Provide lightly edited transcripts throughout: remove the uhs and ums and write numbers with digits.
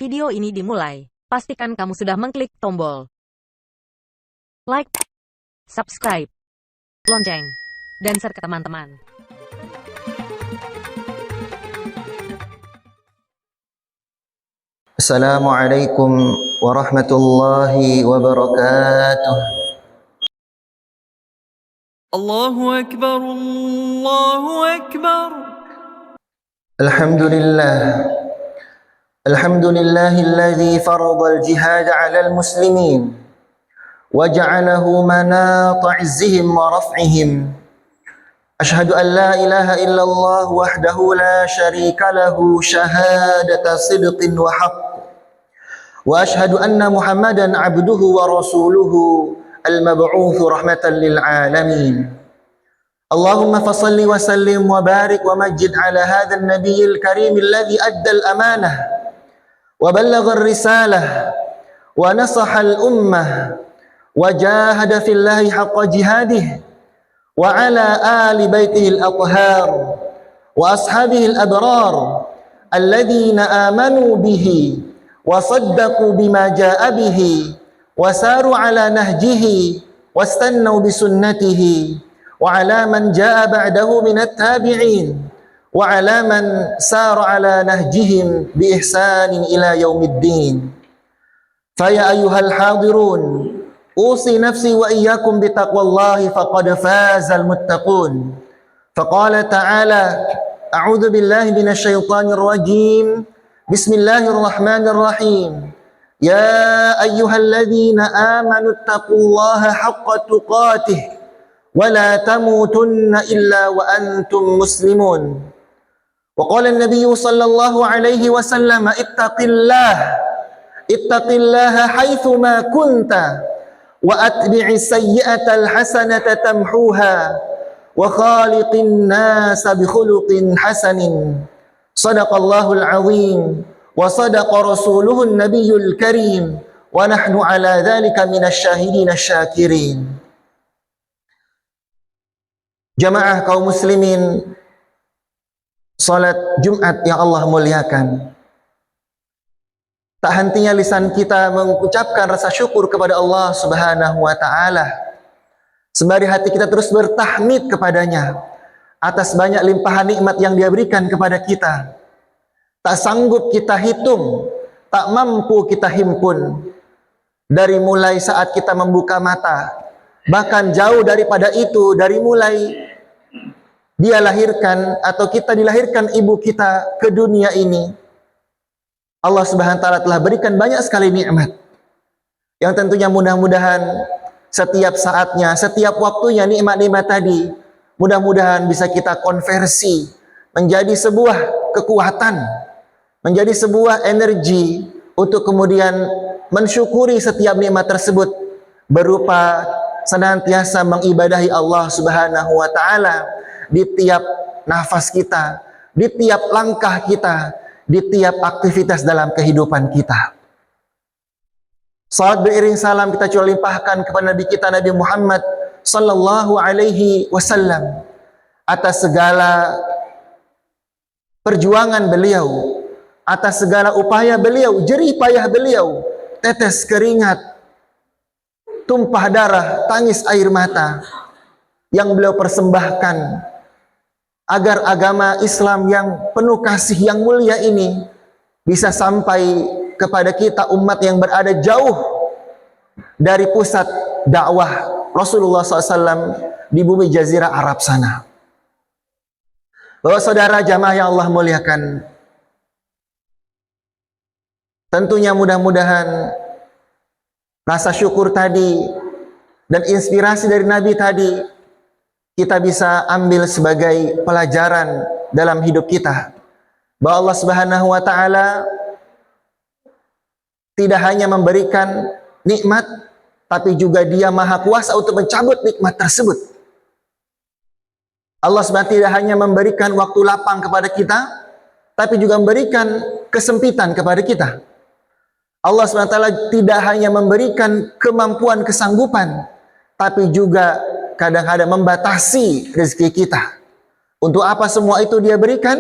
video ini dimulai, pastikan kamu sudah mengklik tombol like, subscribe, lonceng, dan share ke teman-teman. Assalamualaikum warahmatullahi wabarakatuh. Allahu Akbar, Allahu Akbar. Alhamdulillahilladzi faradal jihad 'alal muslimin wa ja'alahu manata 'izzihim wa raf'ihim. Ashhadu an la ilaha illallah wahdahu la syarika lahu syahadata sidqin wa haqq. Wa ashhadu anna Muhammadan 'abduhu wa rasuluhu al-mab'uutsu rahmatan lil 'alamin. Allahumma fassalli wa sallim wa barik wa majjid 'ala hadzal nabiyil karim alladzi adda al-amanah wa ballagha ar-risalah wa nasaha al-ummah wa jahada fillahi haqqa jihadihi wa 'ala ali baitihi al-athhar wa ashabihi al-abrar alladhina amanu bihi wa saddaqu bima jaa'a bihi wasaru ala nahjihi wastannaw bisunnatihi wa ala man jaa ba'dahu minat tabi'in wa ala man sara ala nahjihim bi ihsanin ila yaumiddin. Fa ya ayyuhal hadirun usi nafsi wa iyyakum bi taqwallahi faqad fazal muttaqun. Faqala ta'ala a'udzu billahi minasy syaithanir rajim. Bismillahirrahmanirrahim. يا أيها الذين آمنوا اتقوا الله حق تقاته ولا تموتن إلا وأنتم مسلمون. وقال النبي صلى الله عليه وسلم اتق الله حيثما كنت وأتبع السيئة الحسنة تمحوها وخالق الناس بخلق حسن. صدق الله العظيم وصدق رسوله النبي الكريم ونحن على ذلك من الشاهدين الشاكرين. Jamaah kaum muslimin, salat Jumat yang Allah muliakan, tak hentinya lisan kita mengucapkan rasa syukur kepada Allah Subhanahu wa taala, sembari hati kita terus bertahmid kepadanya atas banyak limpahan nikmat yang Dia berikan kepada kita. Tak sanggup kita hitung, tak mampu kita himpun. Dari mulai saat kita membuka mata, bahkan jauh daripada itu, dari mulai Dia lahirkan atau kita dilahirkan ibu kita ke dunia ini, Allah Subhanahu wa taala telah berikan banyak sekali nikmat yang tentunya mudah-mudahan setiap saatnya, setiap waktunya nikmat-nikmat tadi mudah-mudahan bisa kita konversi menjadi sebuah kekuatan, menjadi sebuah energi untuk kemudian mensyukuri setiap nikmat tersebut berupa senantiasa mengibadahi Allah Subhanahu wa taala di tiap nafas kita, di tiap langkah kita, di tiap aktivitas dalam kehidupan kita. Salat beriring salam kita curah limpahkan kepada Nabi kita Nabi Muhammad sallallahu alaihi wasallam atas segala perjuangan beliau, atas segala upaya beliau, jerih payah beliau, tetes keringat, tumpah darah, tangis air mata yang beliau persembahkan agar agama Islam yang penuh kasih yang mulia ini bisa sampai kepada kita umat yang berada jauh dari pusat dakwah Rasulullah SAW di bumi Jazirah Arab sana. Bahwa saudara jamaah yang Allah muliakan, tentunya mudah-mudahan rasa syukur tadi dan inspirasi dari Nabi tadi kita bisa ambil sebagai pelajaran dalam hidup kita. Bahwa Allah Subhanahu wa taala tidak hanya memberikan nikmat, tapi juga Dia Maha Kuasa untuk mencabut nikmat tersebut. Allah Subhanahu wa taala tidak hanya memberikan waktu lapang kepada kita, tapi juga memberikan kesempitan kepada kita. Allah SWT tidak hanya memberikan kemampuan, kesanggupan, tapi juga kadang-kadang membatasi rezeki kita. Untuk apa semua itu Dia berikan?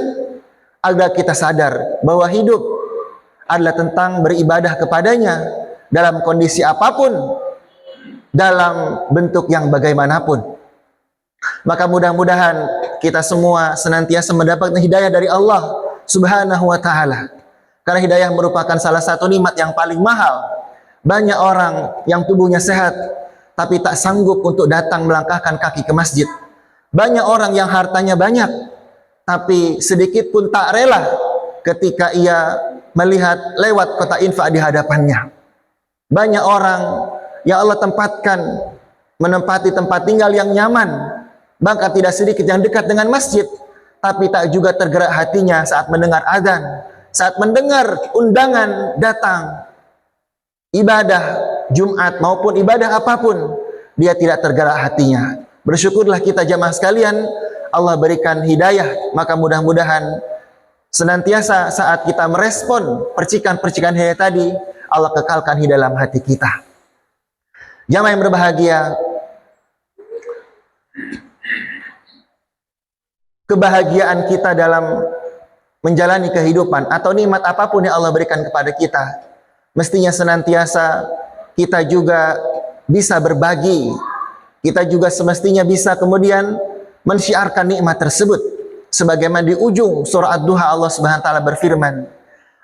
Agar kita sadar bahwa hidup adalah tentang beribadah kepadanya dalam kondisi apapun, dalam bentuk yang bagaimanapun. Maka mudah-mudahan kita semua senantiasa mendapatkan hidayah dari Allah Subhanahu wa ta'ala. Karena hidayah merupakan salah satu nikmat yang paling mahal. Banyak orang yang tubuhnya sehat tapi tak sanggup untuk datang melangkahkan kaki ke masjid. Banyak orang yang hartanya banyak tapi sedikit pun tak rela ketika ia melihat lewat kotak infak di hadapannya. Banyak orang yang Allah tempatkan menempati tempat tinggal yang nyaman, bahkan tidak sedikit yang dekat dengan masjid, tapi tak juga tergerak hatinya saat mendengar azan, saat mendengar undangan datang ibadah Jumat maupun ibadah apapun, dia tidak tergerak hatinya. Bersyukurlah kita jamaah sekalian, Allah berikan hidayah, maka mudah-mudahan senantiasa saat kita merespon percikan-percikan hidayah tadi, Allah kekalkan di dalam hati kita. Jamaah yang berbahagia, kebahagiaan kita dalam menjalani kehidupan atau nikmat apapun yang Allah berikan kepada kita, mestinya senantiasa kita juga bisa berbagi. Kita juga semestinya bisa kemudian mensyiarkan nikmat tersebut. Sebagaimana di ujung surah Ad-Duha Allah Subhanahu wa taala berfirman,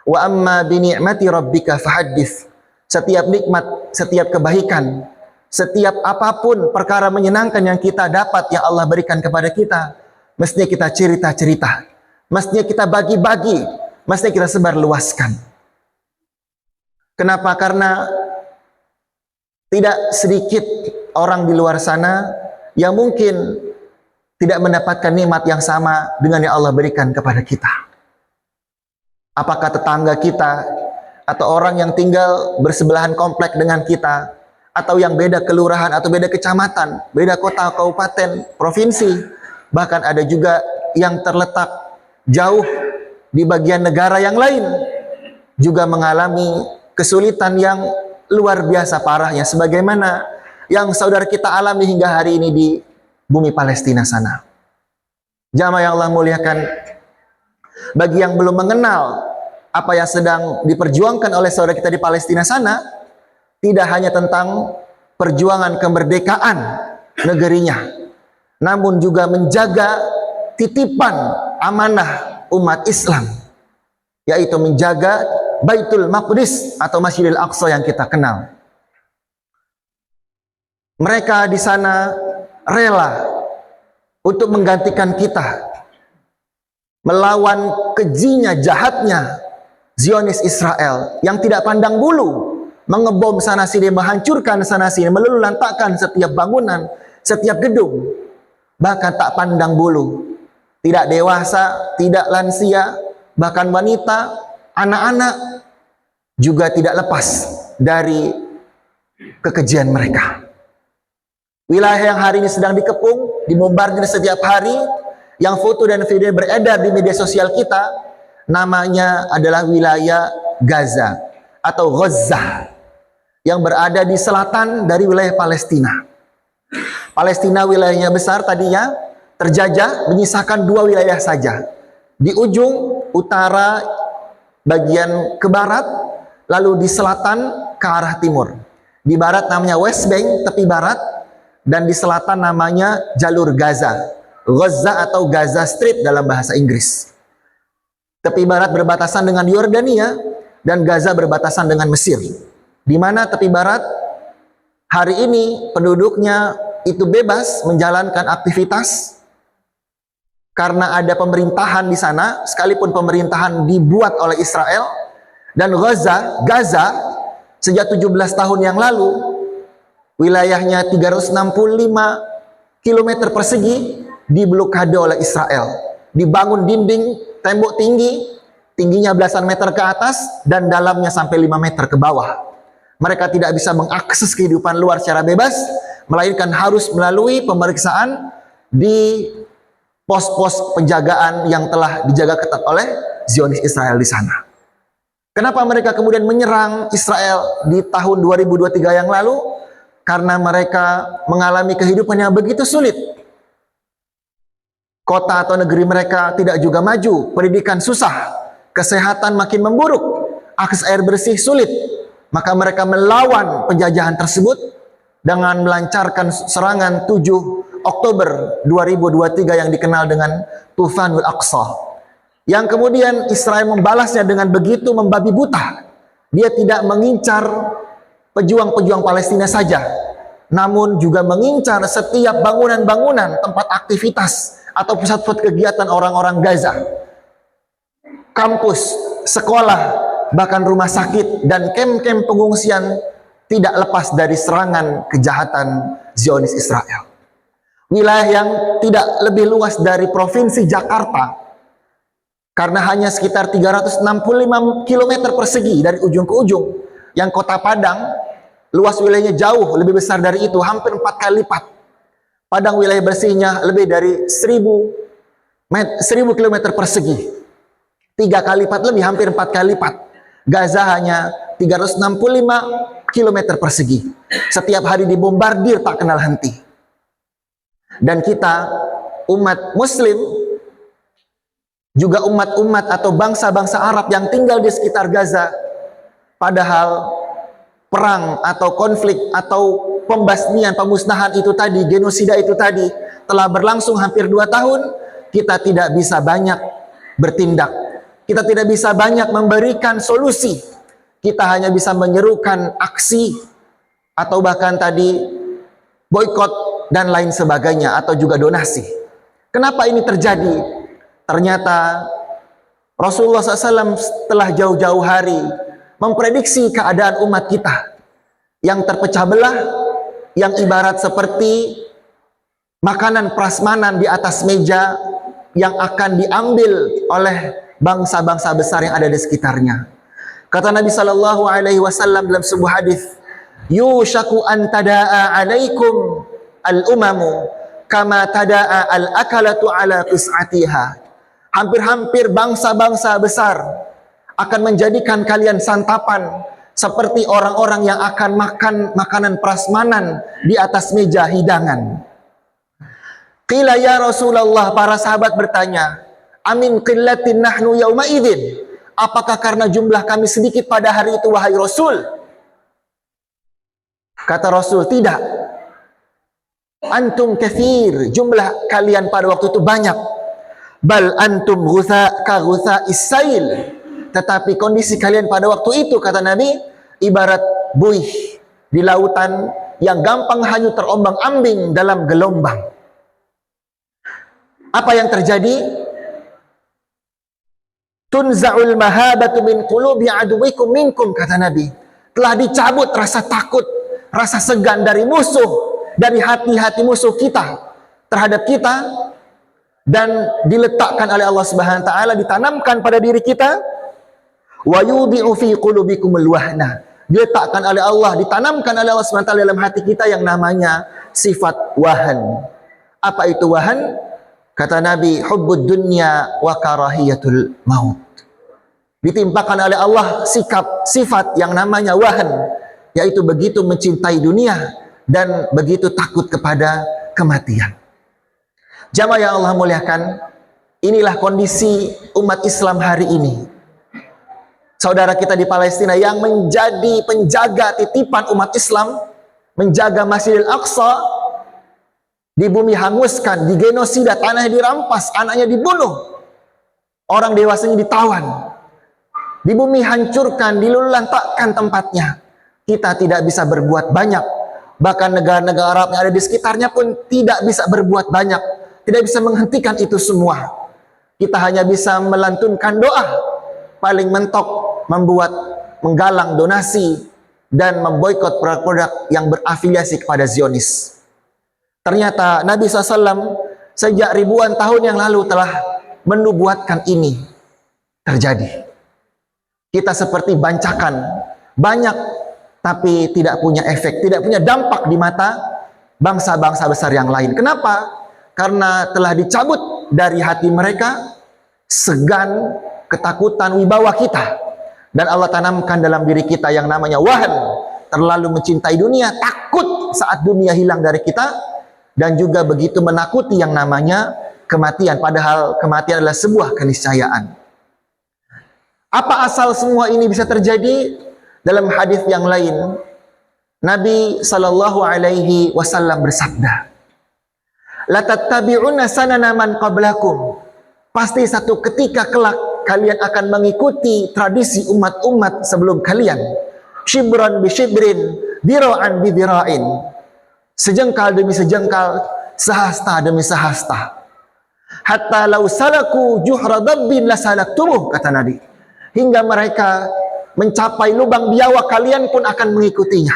"Wa amma bi ni'mati rabbika fahaddits." Setiap nikmat, setiap kebaikan, setiap apapun perkara menyenangkan yang kita dapat yang Allah berikan kepada kita, mestinya kita cerita-cerita, mestinya kita bagi-bagi, mestinya kita sebarluaskan. Kenapa? Karena tidak sedikit orang di luar sana yang mungkin tidak mendapatkan nikmat yang sama dengan yang Allah berikan kepada kita. Apakah tetangga kita atau orang yang tinggal bersebelahan komplek dengan kita, atau yang beda kelurahan atau beda kecamatan, beda kota, kabupaten, provinsi, bahkan ada juga yang terletak jauh di bagian negara yang lain, juga mengalami kesulitan yang luar biasa parahnya, sebagaimana yang saudara kita alami hingga hari ini di bumi Palestina sana. Jamaah yang Allah muliakan, bagi yang belum mengenal apa yang sedang diperjuangkan oleh saudara kita di Palestina sana, tidak hanya tentang perjuangan kemerdekaan negerinya, namun juga menjaga titipan amanah umat Islam, yaitu menjaga Baitul Maqdis atau Masjidil Aqsa yang kita kenal. Mereka di sana rela untuk menggantikan kita melawan kejinya, jahatnya Zionis Israel yang tidak pandang bulu, mengebom sana sini, menghancurkan sana sini, meluluhlantakkan setiap bangunan, setiap gedung, bahkan tak pandang bulu. Tidak dewasa, tidak lansia, bahkan wanita, anak-anak juga tidak lepas dari kekejian mereka. Wilayah yang hari ini sedang dikepung, dibombardir setiap hari, yang foto dan video beredar di media sosial kita, namanya adalah wilayah Gaza atau Gaza, yang berada di selatan dari wilayah Palestina. Palestina wilayahnya besar tadinya, terjajah, menyisakan 2 wilayah saja. Di ujung utara bagian ke barat, lalu di selatan ke arah timur. Di barat namanya West Bank, tepi barat, dan di selatan namanya jalur Gaza. Gaza atau Gaza Street dalam bahasa Inggris. Tepi barat berbatasan dengan Yordania dan Gaza berbatasan dengan Mesir. Di mana tepi barat hari ini penduduknya itu bebas menjalankan aktivitas karena ada pemerintahan di sana, sekalipun pemerintahan dibuat oleh Israel. Dan Gaza sejak 17 tahun yang lalu, wilayahnya 365 km persegi diblokade oleh Israel. Dibangun dinding tembok tinggi, tingginya belasan meter ke atas dan dalamnya sampai 5 meter ke bawah. Mereka tidak bisa mengakses kehidupan luar secara bebas, melainkan harus melalui pemeriksaan di pos-pos penjagaan yang telah dijaga ketat oleh Zionis Israel di sana. Kenapa mereka kemudian menyerang Israel di tahun 2023 yang lalu? Karena mereka mengalami kehidupan yang begitu sulit. Kota atau negeri mereka tidak juga maju, pendidikan susah, kesehatan makin memburuk, akses air bersih sulit. Maka mereka melawan penjajahan tersebut dengan melancarkan serangan 7 Oktober 2023 yang dikenal dengan Tufanul Aqsa. Yang kemudian Israel membalasnya dengan begitu membabi buta. Dia tidak mengincar pejuang-pejuang Palestina saja, namun juga mengincar setiap bangunan-bangunan, tempat aktivitas atau pusat-pusat kegiatan orang-orang Gaza. Kampus, sekolah, bahkan rumah sakit dan kem-kem pengungsian tidak lepas dari serangan kejahatan Zionis Israel. Wilayah yang tidak lebih luas dari provinsi Jakarta, karena hanya sekitar 365 km persegi dari ujung ke ujung. Yang kota Padang, luas wilayahnya jauh lebih besar dari itu, hampir 4 kali lipat. Padang wilayah bersihnya lebih dari 1000 km persegi. 3 kali lipat lebih, hampir 4 kali lipat. Gaza hanya 365 km persegi. Setiap hari dibombardir tak kenal henti. Dan kita, umat Muslim, juga umat-umat atau bangsa-bangsa Arab yang tinggal di sekitar Gaza, padahal perang atau konflik atau pembasmian, pemusnahan itu tadi, genosida itu tadi telah berlangsung hampir 2 tahun, kita tidak bisa banyak bertindak. Kita tidak bisa banyak memberikan solusi. Kita hanya bisa menyerukan aksi atau bahkan tadi boikot dan lain sebagainya, atau juga donasi. Kenapa ini terjadi? Ternyata Rasulullah SAW telah jauh-jauh hari memprediksi keadaan umat kita yang terpecah belah, yang ibarat seperti makanan prasmanan di atas meja yang akan diambil oleh bangsa-bangsa besar yang ada di sekitarnya. Kata Nabi SAW dalam sebuah hadis, "Yushaku an tada'a 'alaikum al-umamu kama tada'a al-akalatu 'ala qis'atiha." Hampir-hampir bangsa-bangsa besar akan menjadikan kalian santapan seperti orang-orang yang akan makan makanan prasmanan di atas meja hidangan. Qila ya Rasulullah, para sahabat bertanya, amin qillatin nahnu yauma idzin? Apakah karena jumlah kami sedikit pada hari itu wahai Rasul? Kata Rasul, tidak. Antum katsir, jumlah kalian pada waktu itu banyak. Bal antum ghutha ka ghutha isail. Tetapi kondisi kalian pada waktu itu, kata Nabi, ibarat buih di lautan yang gampang hanyut terombang-ambing dalam gelombang. Apa yang terjadi? Tunza'ul mahabatu min qulubi aduwikum minkum, kata Nabi. Telah dicabut rasa takut, rasa segan dari musuh, dari hati-hati musuh kita terhadap kita, dan diletakkan oleh Allah Subhanahu wa taala, ditanamkan pada diri kita. Wa yudhi'u fi qulubikumul wahna, diletakkan oleh Allah, ditanamkan oleh Allah Subhanahu wa taala dalam hati kita yang namanya sifat wahan. Apa itu wahan? Kata Nabi, hubbud dunya wa karahiyatul maut. Ditimpakan oleh Allah sifat yang namanya wahan, yaitu begitu mencintai dunia dan begitu takut kepada kematian. Jamaah yang Allah muliakan, inilah kondisi umat Islam hari ini. Saudara kita di Palestina yang menjadi penjaga titipan umat Islam, menjaga Masjidil Aqsa, di bumi hanguskan, digenosida, tanahnya dirampas, anaknya dibunuh, orang dewasanya ditawan, di bumi hancurkan, dilulantakkan tempatnya. Kita tidak bisa berbuat banyak. Bahkan negara-negara Arab yang ada di sekitarnya pun tidak bisa berbuat banyak, tidak bisa menghentikan itu semua. Kita hanya bisa melantunkan doa, paling mentok menggalang donasi dan memboikot produk-produk yang berafiliasi kepada Zionis. Ternyata Nabi SAW sejak ribuan tahun yang lalu telah menubuatkan ini terjadi. Kita seperti bancakan, banyak tapi tidak punya efek, tidak punya dampak di mata bangsa-bangsa besar yang lain. Kenapa? Karena telah dicabut dari hati mereka segan, ketakutan, wibawa kita. Dan Allah tanamkan dalam diri kita yang namanya wahan, terlalu mencintai dunia, takut saat dunia hilang dari kita, dan juga begitu menakuti yang namanya kematian, padahal kematian adalah sebuah keniscayaan. Apa asal semua ini bisa terjadi? Dalam hadis yang lain, Nabi Shallallahu Alaihi Wasallam bersabda, "La tattabi'unna sanana man qablakum." Pasti satu ketika kelak kalian akan mengikuti tradisi umat-umat sebelum kalian. Shibran bi shibrin, dira'an bi dira'in. Sejengkal demi sejengkal, sehasta demi sehasta. Hatta law salaku juhra dabbin lasalaktumuh, kata Nabi. Hingga mereka mencapai lubang biawak, kalian pun akan mengikutinya.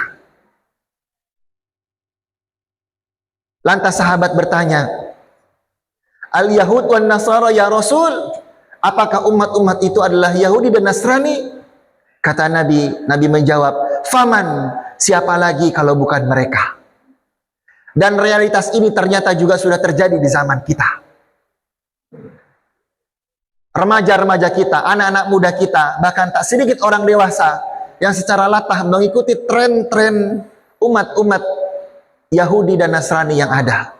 Lantas sahabat bertanya, Al-Yahud wan Nasara ya Rasul, apakah umat-umat itu adalah Yahudi dan Nasrani? Kata Nabi menjawab, Faman, siapa lagi kalau bukan mereka? Dan realitas ini ternyata juga sudah terjadi di zaman kita. Remaja-remaja kita, anak-anak muda kita, bahkan tak sedikit orang dewasa yang secara latah mengikuti tren-tren umat-umat Yahudi dan Nasrani yang ada.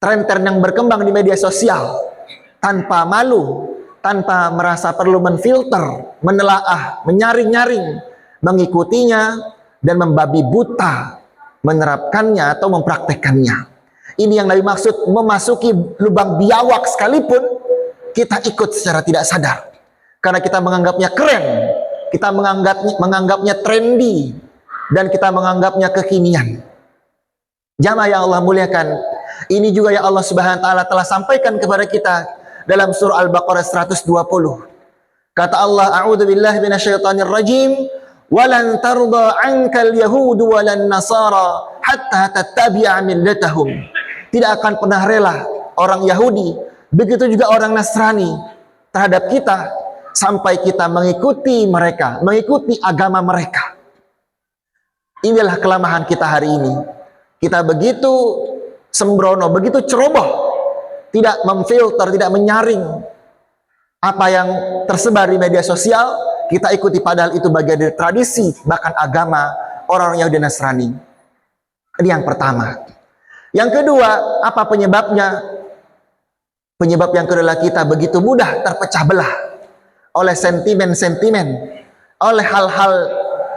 Tren-tren yang berkembang di media sosial tanpa malu, tanpa merasa perlu menfilter, menelaah, menyaring-nyaring, mengikutinya dan membabi buta menerapkannya atau mempraktekkannya. Ini yang Nabi maksud, memasuki lubang biawak sekalipun kita ikut secara tidak sadar karena kita menganggapnya keren, kita menganggapnya trendy, dan kita menganggapnya kekinian. Jamaah yang Allah muliakan, ini juga yang Allah Subhanahu wa taala telah sampaikan kepada kita dalam surah Al-Baqarah 120. Kata Allah, a'udzu billahi minasyaitonir rajim, walan tarda 'ankal yahudu walan nasara hatta tattabi'a millatahum. Tidak akan pernah rela orang Yahudi, begitu juga orang Nasrani terhadap kita sampai kita mengikuti mereka, mengikuti agama mereka. Inilah kelemahan kita hari ini. Kita begitu sembrono, begitu ceroboh, tidak memfilter, tidak menyaring apa yang tersebar di media sosial, kita ikuti padahal itu bagian dari tradisi, bahkan agama orang Yahudi dan Nasrani. Ini yang pertama. Yang kedua, apa penyebabnya? Penyebab yang kedua, kita begitu mudah terpecah belah oleh sentimen-sentimen, oleh hal-hal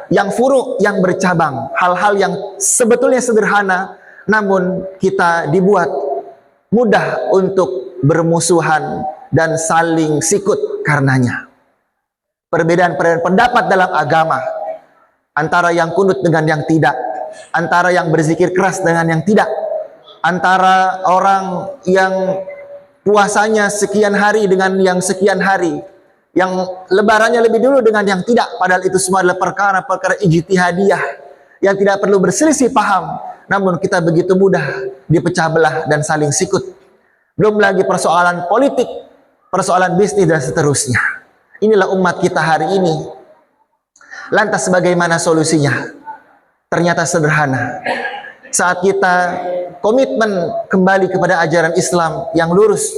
yang furuk, yang bercabang, hal-hal yang sebetulnya sederhana, namun kita dibuat mudah untuk bermusuhan dan saling sikut karenanya. Perbedaan-perbedaan pendapat dalam agama, antara yang kunut dengan yang tidak, antara yang berzikir keras dengan yang tidak, antara orang yang puasanya sekian hari dengan yang sekian hari, yang lebarannya lebih dulu dengan yang tidak, padahal itu semua adalah perkara-perkara ijtihadiyah yang tidak perlu berselisih paham, namun kita begitu mudah dipecah belah dan saling sikut. Belum lagi persoalan politik, persoalan bisnis dan seterusnya. Inilah umat kita hari ini. Lantas bagaimana solusinya? Ternyata sederhana. Saat kita komitmen kembali kepada ajaran Islam yang lurus,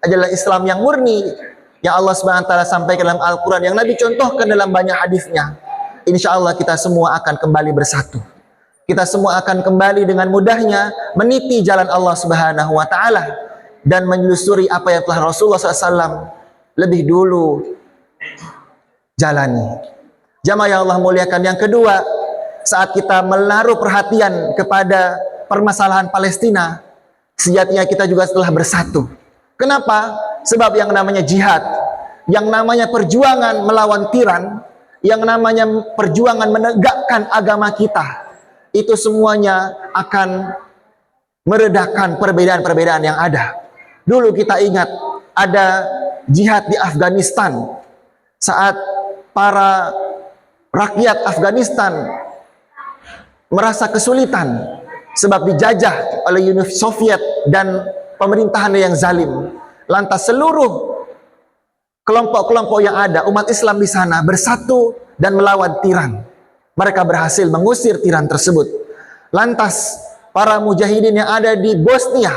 adalah Islam yang murni, yang Allah SWT sampaikan dalam Al-Quran, yang Nabi contohkan dalam banyak hadisnya, insya Allah kita semua akan kembali bersatu. Kita semua akan kembali dengan mudahnya meniti jalan Allah Subhanahu wa taala dan menelusuri apa yang telah Rasulullah SAW lebih dulu jalani. Jamaah yang Allah muliakan, yang kedua, saat kita menaruh perhatian kepada permasalahan Palestina, sejatinya kita juga telah bersatu. Kenapa? Sebab yang namanya jihad, yang namanya perjuangan melawan tiran, yang namanya perjuangan menegakkan agama kita, itu semuanya akan meredakan perbedaan-perbedaan yang ada. Dulu kita ingat ada jihad di Afghanistan, saat para rakyat Afghanistan merasa kesulitan sebab dijajah oleh Uni Soviet dan pemerintahan yang zalim. Lantas seluruh kelompok-kelompok yang ada, umat Islam di sana bersatu dan melawan tiran. Mereka berhasil mengusir tiran tersebut. Lantas para mujahidin yang ada di Bosnia,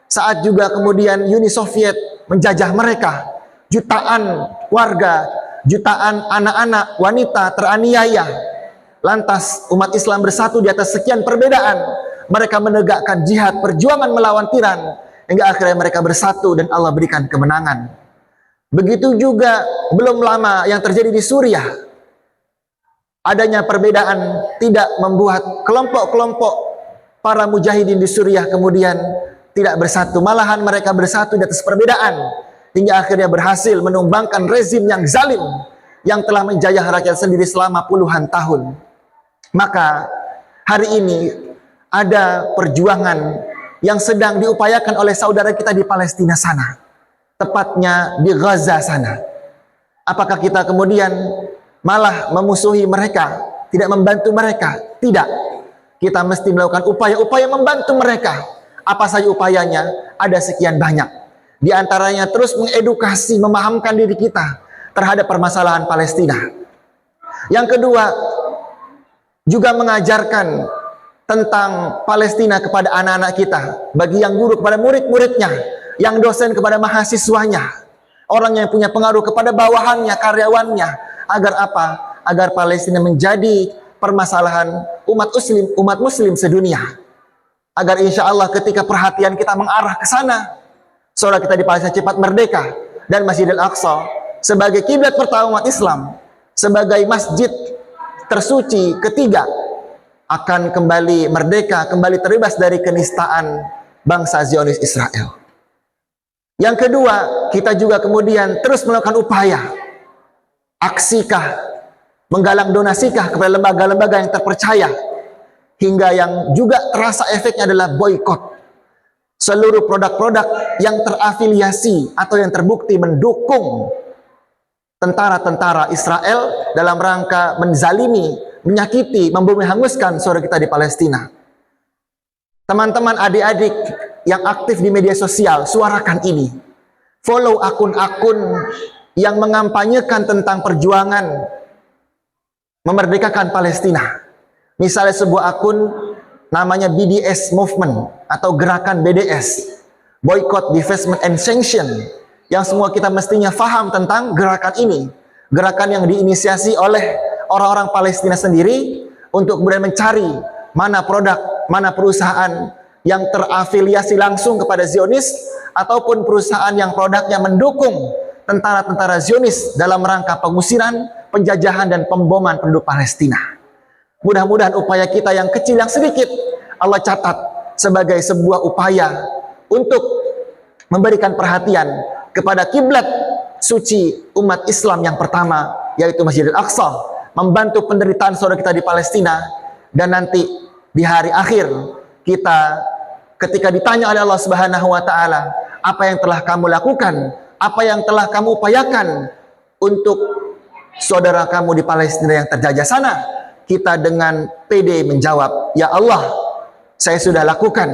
saat juga kemudian Uni Soviet menjajah mereka, jutaan warga, jutaan anak-anak, wanita teraniaya. Lantas umat Islam bersatu di atas sekian perbedaan. Mereka menegakkan jihad, perjuangan melawan tiran, hingga akhirnya mereka bersatu dan Allah berikan kemenangan. Begitu juga belum lama yang terjadi di Suriah. Adanya perbedaan tidak membuat kelompok-kelompok para mujahidin di Suriah kemudian tidak bersatu. Malahan mereka bersatu di atas perbedaan. Hingga akhirnya berhasil menumbangkan rezim yang zalim yang telah menjajah rakyat sendiri selama puluhan tahun. Maka hari ini ada perjuangan yang sedang diupayakan oleh saudara kita di Palestina sana. Tepatnya di Gaza sana. Apakah kita kemudian malah memusuhi mereka, tidak membantu mereka? Tidak. Kita mesti melakukan upaya-upaya membantu mereka. Apa saja upayanya? Ada sekian banyak. Di antaranya terus mengedukasi, memahamkan diri kita terhadap permasalahan Palestina. Yang kedua, juga mengajarkan tentang Palestina kepada anak-anak kita. Bagi yang guru kepada murid-muridnya, yang dosen kepada mahasiswanya, orang yang punya pengaruh kepada bawahannya, karyawannya. Agar apa? Agar Palestina menjadi permasalahan umat muslim sedunia. Agar insya Allah ketika perhatian kita mengarah ke sana, saudara kita di Palestina cepat merdeka, dan Masjidil Aqsa sebagai kiblat pertama umat Islam, sebagai masjid tersuci ketiga, akan kembali merdeka, kembali terbebas dari kenistaan bangsa Zionis Israel. Yang kedua, kita juga kemudian terus melakukan upaya aksikah, menggalang donasikah kepada lembaga-lembaga yang terpercaya, hingga yang juga terasa efeknya adalah boykot seluruh produk-produk yang terafiliasi atau yang terbukti mendukung tentara-tentara Israel dalam rangka menzalimi, menyakiti, membunuh, hanguskan saudara kita di Palestina. Teman-teman, adik-adik yang aktif di media sosial, suarakan ini. Follow akun-akun yang mengampanyekan tentang perjuangan memerdekakan Palestina. Misalnya sebuah akun namanya BDS Movement atau gerakan BDS, Boycott, Divestment and Sanction, yang semua kita mestinya faham tentang gerakan ini. Gerakan yang diinisiasi oleh orang-orang Palestina sendiri untuk kemudian mencari mana produk, mana perusahaan yang terafiliasi langsung kepada Zionis, ataupun perusahaan yang produknya mendukung tentara-tentara Zionis dalam rangka pengusiran, penjajahan, dan pemboman penduduk Palestina. Mudah-mudahan upaya kita yang kecil, yang sedikit, Allah catat sebagai sebuah upaya untuk memberikan perhatian kepada kiblat suci umat Islam yang pertama, yaitu Masjidil Aqsa, membantu penderitaan saudara kita di Palestina. Dan nanti di hari akhir kita, ketika ditanya oleh Allah Subhanahu wa taala, apa yang telah kamu lakukan, apa yang telah kamu upayakan untuk saudara kamu di Palestina yang terjajah sana, kita dengan pede menjawab, ya Allah, saya sudah lakukan,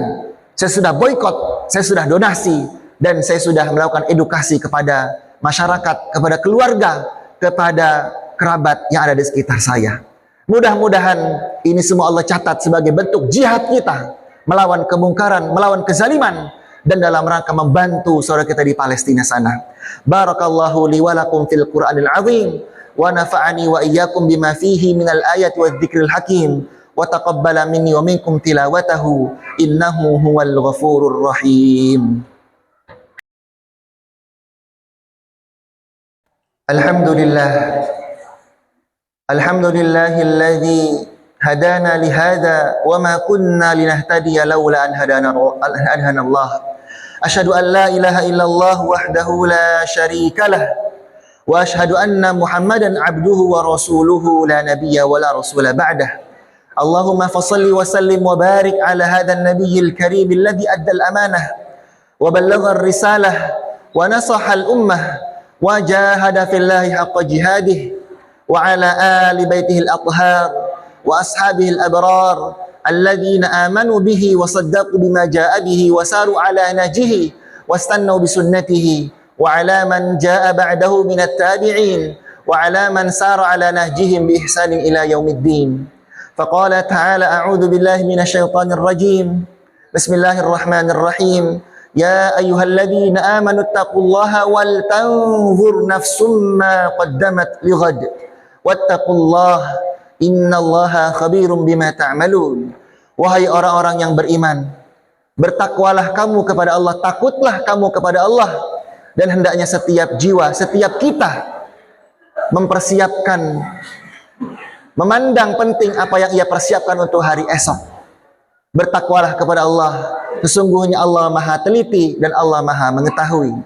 saya sudah boykot, saya sudah donasi, dan saya sudah melakukan edukasi kepada masyarakat, kepada keluarga, kepada kerabat yang ada di sekitar saya. Mudah-mudahan ini semua Allah catat sebagai bentuk jihad kita melawan kemungkaran, melawan kezaliman, dan dalam rangka membantu saudara kita di Palestina sana. Barakallahu li wa lakum fil Qur'anil azim, wa nafa'ani wa iyyakum bima fihi minal ayati wadh-dhikril hakim, wa taqabbala minni wa minkum tilawatahu, innahu huwal ghafurur rahim. Alhamdulillah, alhamdulillahilladzi hadana lihada wa ma kunna linahtadiya laula an hadana Allah. Asyhadu an la ilaha illallah wahdahu la syarika lah, wa asyhadu anna Muhammadan abduhu wa rasuluhu la nabiyya wa la rasula ba'dah. Allahumma fassalli wa sallim wa barik ala hadha an-nabiyyil karim alladhi adda al-amanah wa ballagha ar-risalah wa nasaha al-ummah wa jahada fillahi haqqa jihadih, wa ala ali baitihi al-athhar wa ashabihi al-abrar alladhina amanu bihi wa saddaqu bima jaa bihi wa saru ala najihi wastannu bi sunnatihi, wa ala man jaa ba'dahu min at-tabi'in wa ala man sara ala nahjihim bi ihsanin ila yaumiddin. Faqala ta'ala a'udzu billahi minasy syaithanir rajim. Bismillahirrahmanirrahim. Ya ayyuhalladzina amanu taqullaha wal tanzur nafsum ma qaddamat lighad wattaqullaha innallaha khabirum bima ta'malun. Wahai orang-orang yang beriman, bertakwalah kamu kepada Allah, takutlah kamu kepada Allah, Dan hendaknya setiap jiwa, setiap kita mempersiapkan, memandang penting apa yang ia persiapkan untuk hari esok. Bertakwalah kepada Allah, sesungguhnya Allah Maha teliti dan Allah Maha mengetahui.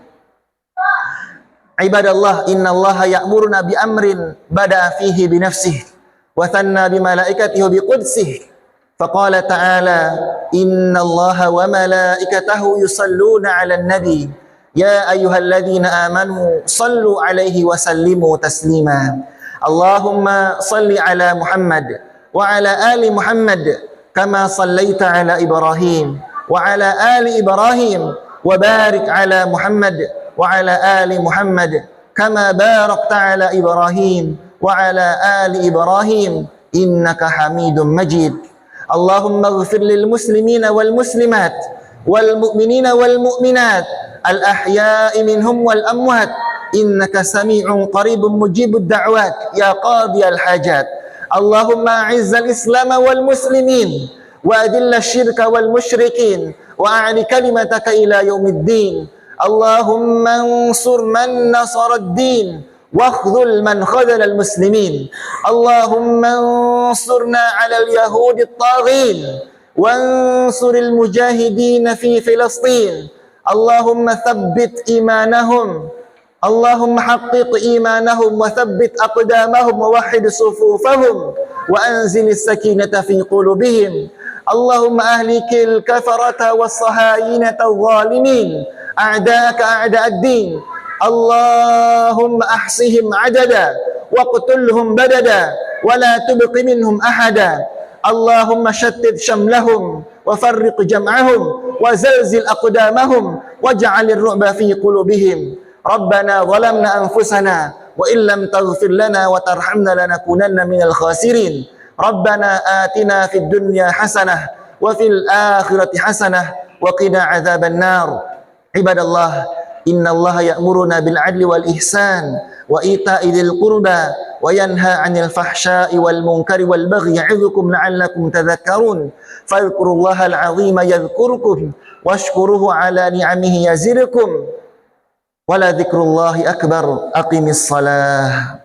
Ibadallah, innallaha ya'muruna bi amrin bada'a fihi bi nafsihi wa thanna bi malaikatihi bi qudsihi. Faqala ta'ala, innallaha wa malaikatahu yusalluna 'alan nabi ya ayyuhalladzina amanu sallu 'alaihi wa sallimu taslima. Allahumma salli 'ala Muhammad wa 'ala ali Muhammad kama sallaita 'ala Ibrahim wa 'ala ali Ibrahim wa barik 'ala Muhammad wa 'ala ali Muhammad kama barakta 'ala Ibrahim wa 'ala ali Ibrahim innaka Hamidum Majid. Allahumma ighfir lil muslimina wal muslimat wal mu'minina wal mu'minat al ahya'i minhum wal amwat innaka sami'un qaribun mujibud da'wat ya qadiyal hajat. Allahumma a'izzal islam wal muslimin wa adilla syirka wal musyrikin wa a'li kalimataka ila yaumiddin. Allahumma ansur man nasarad din واخذل من خذل المسلمين. اللهم انصرنا على اليهود الطاغين وانصر المجاهدين في فلسطين. اللهم ثبت إيمانهم، اللهم حقق إيمانهم وثبت أقدامهم ووحد صفوفهم وأنزل السكينة في قلوبهم. اللهم أهلك الكفرة والصهاينة الظالمين أعداءك أعداء الدين. اللهم أحصهم عددا واقتلهم بددا ولا تبق منهم أحدا. اللهم شتت شملهم وفرق جمعهم وزلزل أقدامهم واجعل الرعب في قلوبهم. ربنا ظلمنا أنفسنا وإن لم تغفر لنا وترحمنا لنكونن من الخاسرين. ربنا آتنا في الدنيا حسنة وفي الآخرة حسنة وقنا عذاب النار. عباد الله، إن الله يأمرنا بالعدل والإحسان وإيتاء ذي القربى وينهى عن الفحشاء والمنكر والبغي يعظكم لعلكم تذكرون. فاذكروا الله العظيم يذكركم واشكروه على نعمه يزدكم ولذكر الله أكبر. أقم الصلاة.